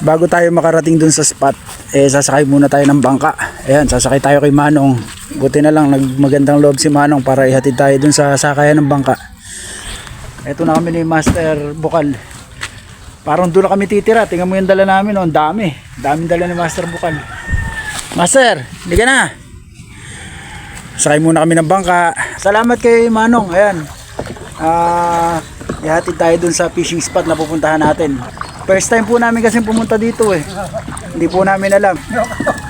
bago tayo makarating dun sa spot, sasakay muna tayo ng bangka. Ayan, sasakay tayo kay Manong. Buti na lang, magandang loob si Manong para ihatid tayo dun sa sakayan ng bangka. Ito na kami ni Master Bukal. Parang doon na kami titira. Tingnan mo yung dala namin, ang dami. Daming dala ni Master Bukal. Master, hindi ka na. Sakay muna kami ng bangka. Salamat kay Manong. Ayan. Ihatid tayo dun sa fishing spot na pupuntahan natin. First time po namin kasi pumunta dito eh. Hindi po namin alam.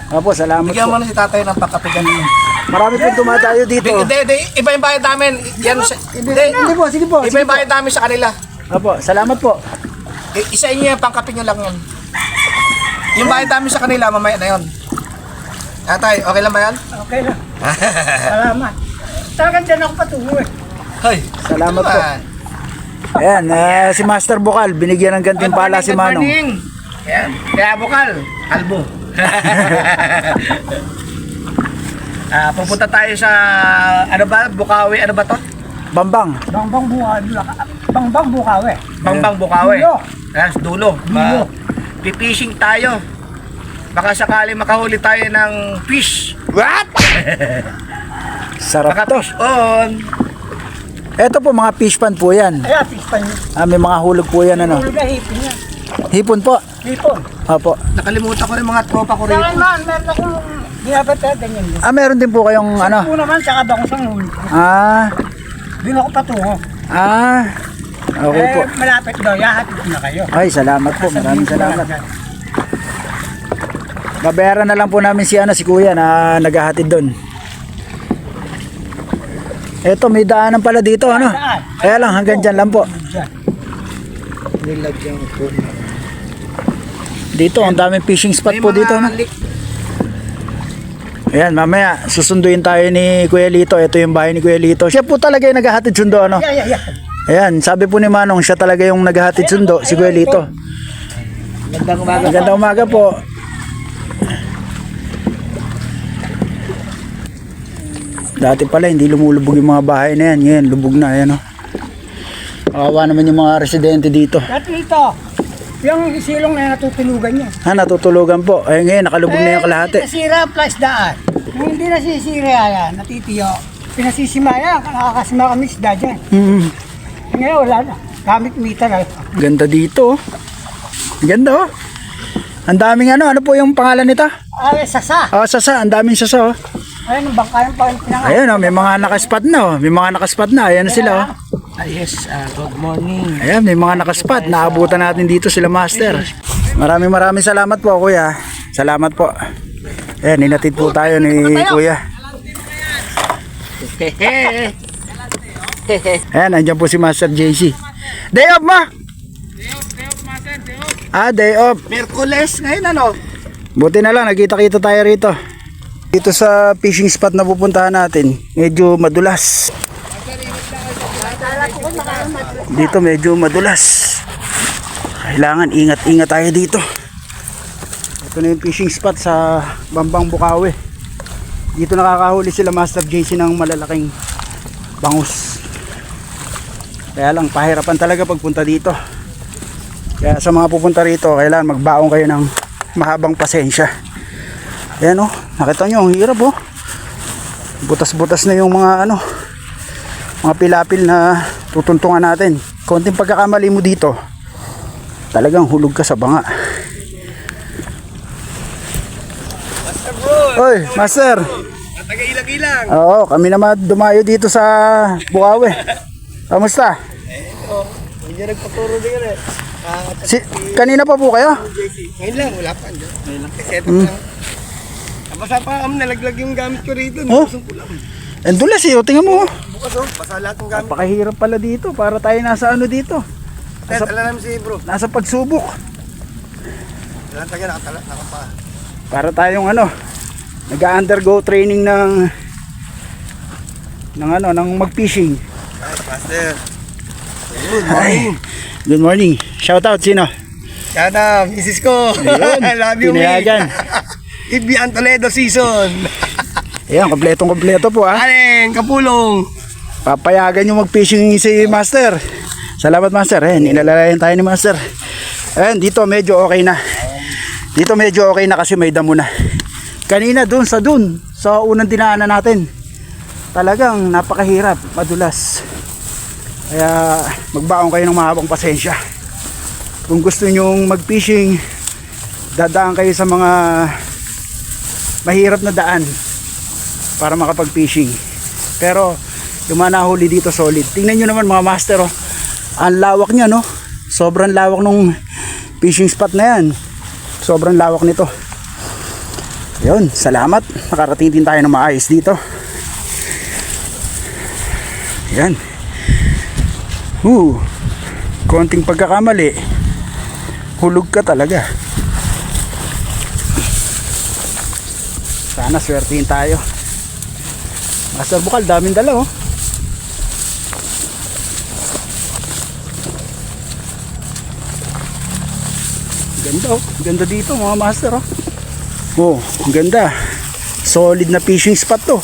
Opo, salamat Bigyan po. mo na si tatay ng pakapigan niyo. Marami po dumadayo dito. Hindi, iba yung bayad namin. Yan, Hindi po, sige po. iba yung bayad namin sa kanila. Opo, salamat po. Isa inyo yung pangkapi nyo lang yun. Yung bayad namin sa kanila, mamaya na yun. Tatay, okay lang ba yan? Okay lang. Salamat. Talagang dyan ako patungo eh. Hoy, Salamat po. Ayan, si Master Bukal, binigyan ng gantimpala si Manong. Ayan, kaya bukal, albo. Pupunta tayo sa, ano ba, Bukawi, ano ba to? Bambang. Bangbang Bukawi. Bangbang Bukawi. Dulo. Ayan, dulo. Dulo. Pipishing tayo. Baka sakali makahuli tayo ng fish. What? Sarap Baka to. fish on. Ito po mga fish pan po yan. Kaya pispan niya. May mga hulog po yan ano. Tulog na hipin niya. Hipon po. Hipon. Opo. Nakalimutan ko yung mga tropa ko Saka rito. naman, meron akong ginapatan ganyan. Meron din po kayong ano. Una naman, saka bangusang huli. Doon ako patungo. Okay po. Malapit daw, yahatid na kayo. Ay, salamat po. Maraming salamat. Babayaran na lang po namin si Kuya na naghahatid doon. Eto, may daanan pala dito ano. Kaya lang, hanggang dyan lang po. Nilagyan ko. Dito, ang daming fishing spot po dito no. Ayan, mamaya susunduin tayo ni Kuya Lito. Ito yung bahay ni Kuya Lito. Siya po talaga yung naghahatid sundo ano. Yeah. Ayan, sabi po ni Manong, siya talaga yung naghahatid sundo, si Kuya Lito. Magandang umaga. Magandang umaga po. Dati pala hindi lumulubog yung mga bahay na yan. Ngayon, lubog na. Ayan o. Kawawa naman yung mga residente dito. Dati ito, yung silong na natutulugan niya. Natutulugan po. Ay ngayon, nakalubog na yung kalahati. Nasira plus daan. Kung hindi nasisira yan, natitiyo. Pinasisimaya, nakakasima kami isda dyan. Ngayon wala na. Gamit mita na. Ganda dito. Ganda oh. Ang daming ano po yung pangalan nito? Sasa. Sasa. Ang daming sasa oh. Ayun, ang bangka yung pinangalan. Ayan oh, may mga nakaspot na oh. May mga nakaspot na. Ayan na sila oh. Yes, good morning. Ayan, may mga nakaspot. Naabutan natin dito sila Master. Maraming salamat po Kuya. Salamat po. Ayan, ninatid po tayo ni Kuya. Ayan, andyan po si Master JC. Day off ma! Day off. Merkules ngayon ano? Buti na lang, nagkita-kita tayo rito. Dito sa fishing spot na pupuntahan natin, medyo madulas. Dito medyo madulas. Kailangan ingat-ingat tayo dito. Ito na yung fishing spot sa Bambang Bukawi. Dito nakakahuli sila Master JC ng malalaking bangus. Kaya lang pahirapan talaga pagpunta dito. Kaya sa mga pupunta rito, kailangan magbaon kayo ng mahabang pasensya. Ayan oh, nakita nyo, ang hirap oh. Butas-butas na yung mga mga pilapil na tutuntungan natin. Konting pagkakamali mo dito, talagang hulog ka sa banga. Oy, Master. Taga-ilag-ilang. Oo, kami naman dumayo dito sa Bukawi. Kamusta? Hindi nagpaturo din yan Kanina pa po kayo? Ngayon lang, wala pa. Ngayon lang. Set up lang. Basa pa nalaglag yung gamit ko rito. Nabusong ko lang. Ang dulas eh, tingnan mo. Bukas basa lahat ng gamit. Napakahirap pala dito, para tayo nasa dito. Tala namin si bro. Nasa pagsubok. Dalan taga nakapa. Para tayong nag-undergo training ng mag-fishing. Master. Good morning. Good morning. Shout out sino? Sana, misis ko. Ayun, Love you, pinayagan. Ibian Toledo season. Ayan, kompleto po Aleng, kapulong. Papayagan yung mag-fishing si Master. Salamat Master. Nilalalayan tayo ni Master. Ayan, dito medyo okay na. Dito medyo okay na kasi may damo na. Kanina dun sa unang dinaanan natin, talagang napakahirap, madulas. Kaya magbaon kayo ng mahabang pasensya. Kung gusto nyong mag-fishing, dadaan kayo sa mga mahirap na daan para makapag-fishing. Pero yung mga nahuli dito solid. Tingnan nyo naman mga master, oh. Ang lawak niya, no? Sobrang lawak nung fishing spot na yan. Sobrang lawak nito. Yun, salamat. Nakarating din tayo ng maayos dito. Yan. Konting pagkakamali, hulog ka talaga. Sana swertihin tayo. Master Bukal, daming dala, oh. Ganda, oh. Ganda dito mga master, oh. Oh, ang ganda. Solid na fishing spot to.